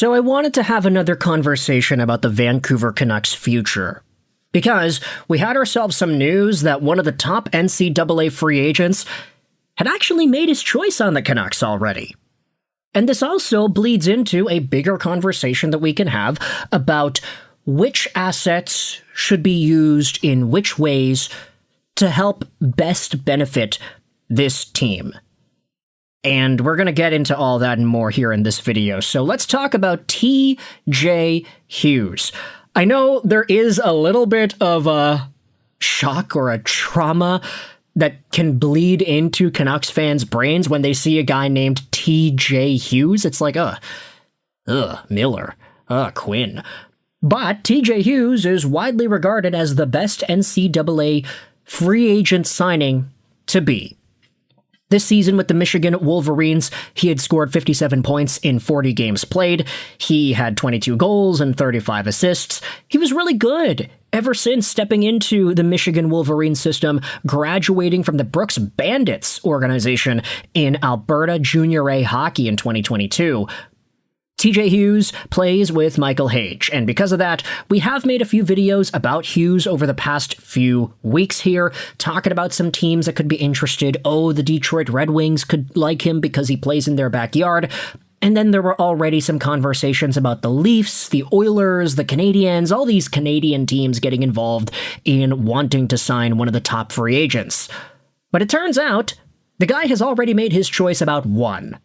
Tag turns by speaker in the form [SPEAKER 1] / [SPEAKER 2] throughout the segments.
[SPEAKER 1] So I wanted to have another conversation about the Vancouver Canucks' future. Because we had ourselves some news that one of the top NCAA free agents had actually made his choice on the Canucks already. And this also bleeds into a bigger conversation that we can have about which assets should be used in which ways to help best benefit this team. And we're going to get into all that and more here in this video. So let's talk about TJ Hughes. I know there is a little bit of a shock or a trauma that can bleed into Canucks fans' brains when they see a guy named TJ Hughes. It's like, Miller, Quinn. But TJ Hughes is widely regarded as the best NCAA free agent signing to be. This season with the Michigan Wolverines, he had scored 57 points in 40 games played. He had 22 goals and 35 assists. He was really good ever since stepping into the Michigan Wolverines system, graduating from the Brooks Bandits organization in Alberta Junior A hockey in 2022. TJ Hughes plays with Michael Hage, and because of that, we have made a few videos about Hughes over the past few weeks here, talking about some teams that could be interested. Oh, the Detroit Red Wings could like him because he plays in their backyard. And then there were already some conversations about the Leafs, the Oilers, the Canadiens, all these Canadian teams getting involved in wanting to sign one of the top free agents. But it turns out, the guy has already made his choice about one.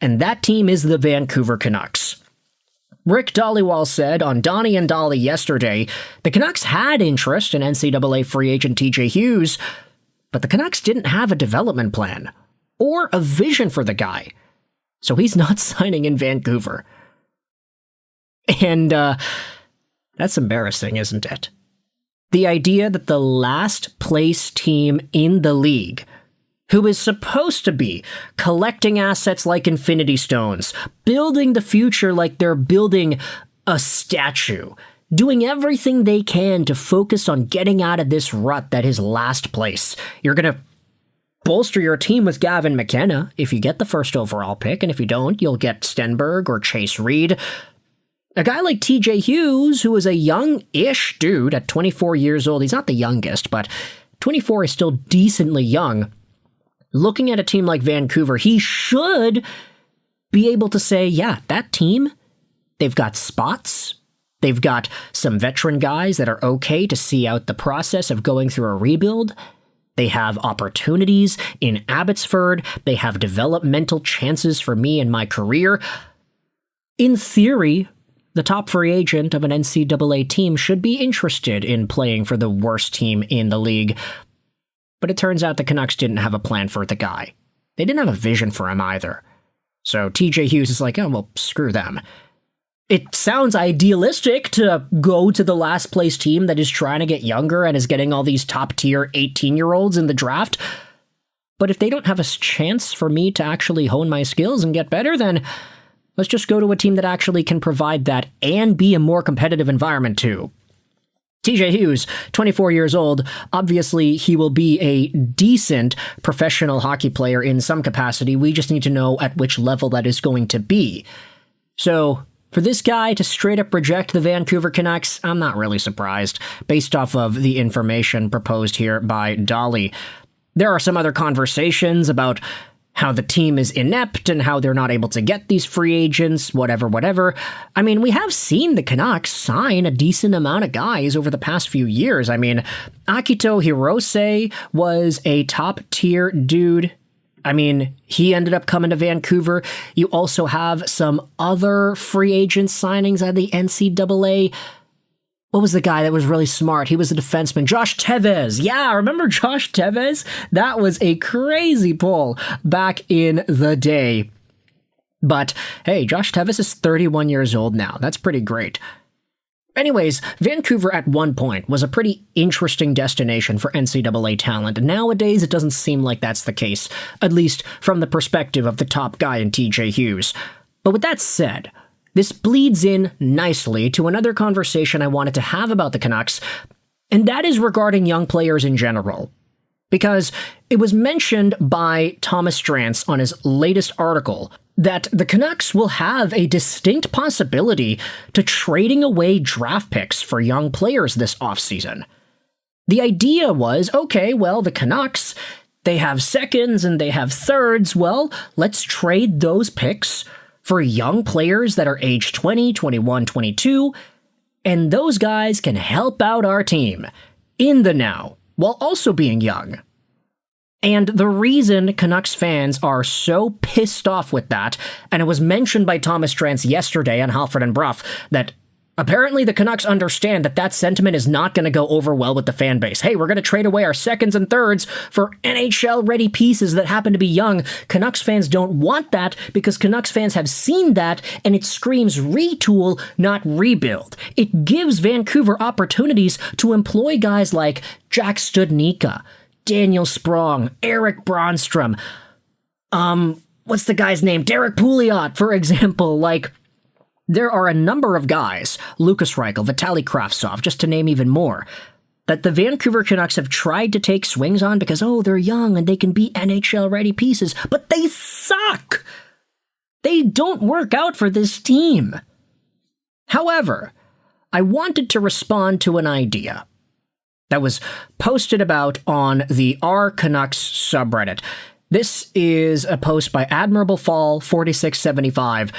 [SPEAKER 1] And that team is the Vancouver Canucks. Rick Dhaliwal said on Donnie and Dolly yesterday, the Canucks had interest in NCAA free agent TJ Hughes, but the Canucks didn't have a development plan or a vision for the guy. So he's not signing in Vancouver. And that's embarrassing, isn't it? The idea that the last place team in the league, who is supposed to be collecting assets like Infinity Stones, building the future like they're building a statue, doing everything they can to focus on getting out of this rut that is last place. You're going to bolster your team with Gavin McKenna if you get the first overall pick, and if you don't, you'll get Stenberg or Chase Reed. A guy like TJ Hughes, who is a young-ish dude at 24 years old, he's not the youngest, but 24 is still decently young. Looking at a team like Vancouver, he should be able to say, yeah, that team, they've got spots. They've got some veteran guys that are okay to see out the process of going through a rebuild. They have opportunities in Abbotsford. They have developmental chances for me in my career. In theory, the top free agent of an NCAA team should be interested in playing for the worst team in the league. But it turns out the Canucks didn't have a plan for the guy. They didn't have a vision for him either. So TJ Hughes is like, oh, well, screw them. It sounds idealistic to go to the last place team that is trying to get younger and is getting all these top tier 18-year-olds in the draft. But if they don't have a chance for me to actually hone my skills and get better, then let's just go to a team that actually can provide that and be a more competitive environment too. TJ Hughes, 24 years old, obviously he will be a decent professional hockey player in some capacity. We just need to know at which level that is going to be. So, for this guy to straight up reject the Vancouver Canucks, I'm not really surprised, based off of the information proposed here by Dolly. There are some other conversations about how the team is inept and how they're not able to get these free agents, whatever. I mean, we have seen the Canucks sign a decent amount of guys over the past few years. I mean, Akito Hirose was a top-tier dude. I mean, he ended up coming to Vancouver. You also have some other free agent signings at the NCAA. What was the guy that was really smart? He was a defenseman. Josh Tevez. Yeah, remember Josh Tevez? That was a crazy pull back in the day. But, hey, Josh Tevez is 31 years old now. That's pretty great. Anyways, Vancouver at one point was a pretty interesting destination for NCAA talent. Nowadays, it doesn't seem like that's the case, at least from the perspective of the top guy in TJ Hughes. But with that said, this bleeds in nicely to another conversation I wanted to have about the Canucks, and that is regarding young players in general. Because it was mentioned by Thomas Drance on his latest article that the Canucks will have a distinct possibility to trading away draft picks for young players this offseason. The idea was, okay, well, the Canucks, they have seconds and they have thirds. Well, let's trade those picks for young players that are age 20, 21, 22, and those guys can help out our team in the now while also being young. And the reason Canucks fans are so pissed off with that, and it was mentioned by Thomas Drance yesterday on Halford and Bruff, that apparently the Canucks understand that that sentiment is not going to go over well with the fan base. Hey, we're going to trade away our seconds and thirds for NHL-ready pieces that happen to be young. Canucks fans don't want that because Canucks fans have seen that, and it screams retool, not rebuild. It gives Vancouver opportunities to employ guys like Jack Studnicka, Daniel Sprong, Eric Bronstrom, what's the guy's name? Derek Pouliot, for example. Like, there are a number of guys, Lukas Reichel, Vitaly Kravtsov, just to name even more, that the Vancouver Canucks have tried to take swings on because, oh, they're young and they can be NHL-ready pieces, but they suck! They don't work out for this team. However, I wanted to respond to an idea that was posted about on the R Canucks subreddit. This is a post by Admirable Fall 4675.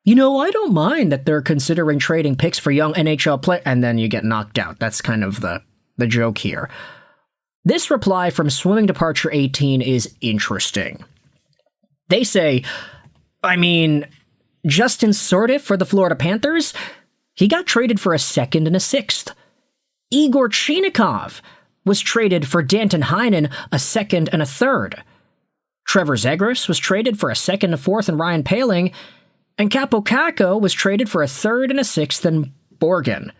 [SPEAKER 1] You know, I don't mind that they're considering trading picks for young NHL players, and then you get knocked out. That's kind of the joke here. This reply from Swimming Departure 18 is interesting. They say, I mean, Justin Sordiff for the Florida Panthers? He got traded for a second and a sixth. Igor Chinakhov was traded for Danton Heinen, a second and a third. Trevor Zegras was traded for a second, a fourth, and Ryan Poehling, and Capo Caco was traded for a third and a sixth and Borgen.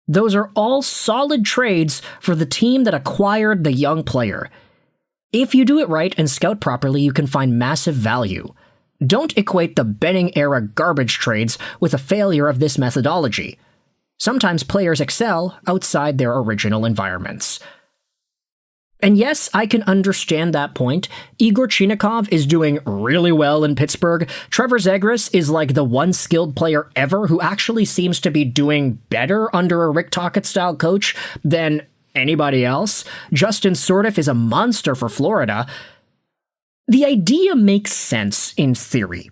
[SPEAKER 1] Those are all solid trades for the team that acquired the young player. If you do it right and scout properly, you can find massive value. Don't equate the Benning-era garbage trades with a failure of this methodology. Sometimes players excel outside their original environments. And yes, I can understand that point. Igor Chinakhov is doing really well in Pittsburgh. Trevor Zegras is like the one skilled player ever who actually seems to be doing better under a Rick Tocchet-style coach than anybody else. Justin Sordiff is a monster for Florida. The idea makes sense in theory.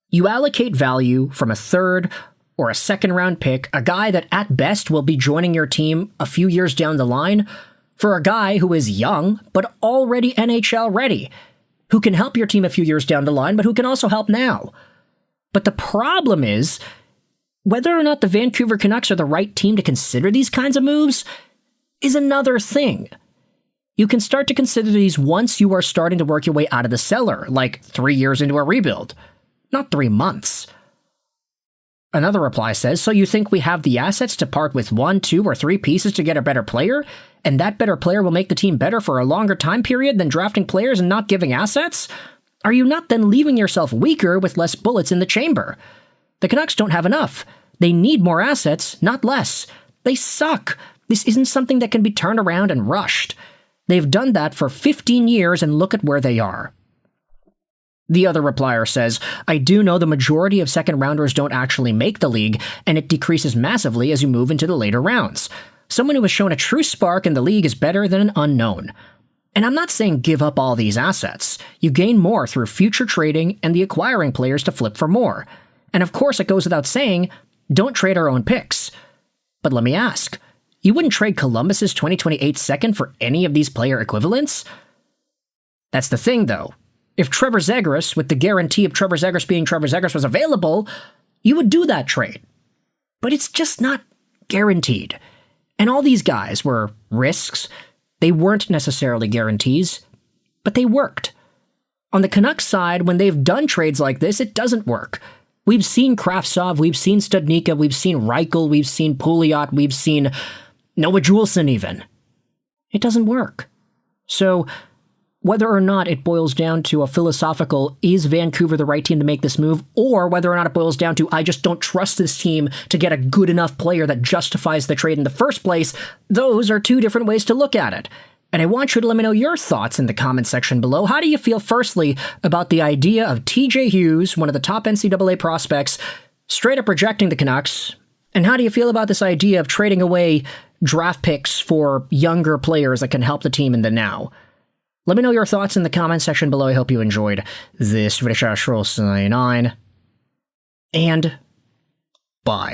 [SPEAKER 1] You allocate value from a third or a second-round pick, a guy that at best will be joining your team a few years down the line, for a guy who is young but already NHL ready, who can help your team a few years down the line, but who can also help now. But the problem is, whether or not the Vancouver Canucks are the right team to consider these kinds of moves is another thing. You can start to consider these once you are starting to work your way out of the cellar, like 3 years into a rebuild, not 3 months. Another reply says, so you think we have the assets to part with 1, 2, or 3 pieces to get a better player, and that better player will make the team better for a longer time period than drafting players and not giving assets? Are you not then leaving yourself weaker with less bullets in the chamber? The Canucks don't have enough. They need more assets, not less. They suck. This isn't something that can be turned around and rushed. They've done that for 15 years and look at where they are. The other replier says, I do know the majority of second-rounders don't actually make the league, and it decreases massively as you move into the later rounds. Someone who has shown a true spark in the league is better than an unknown. And I'm not saying give up all these assets. You gain more through future trading and the acquiring players to flip for more. And of course it goes without saying, don't trade our own picks. But let me ask, you wouldn't trade Columbus's 2028 second for any of these player equivalents? That's the thing, though. If Trevor Zegras, with the guarantee of Trevor Zegras being Trevor Zegras, was available, you would do that trade. But it's just not guaranteed. And all these guys were risks. They weren't necessarily guarantees, but they worked. On the Canucks side, when they've done trades like this, it doesn't work. We've seen Kravtsov, we've seen Studnicka, we've seen Reichel, we've seen Pouliot, we've seen Noah Juulsen even. It doesn't work. So, whether or not it boils down to a philosophical, is Vancouver the right team to make this move, or whether or not it boils down to, I just don't trust this team to get a good enough player that justifies the trade in the first place, those are two different ways to look at it. And I want you to let me know your thoughts in the comment section below. How do you feel, firstly, about the idea of TJ Hughes, one of the top NCAA prospects, straight up rejecting the Canucks? And how do you feel about this idea of trading away draft picks for younger players that can help the team in the now? Let me know your thoughts in the comment section below. I hope you enjoyed this video. Sign on. And bye.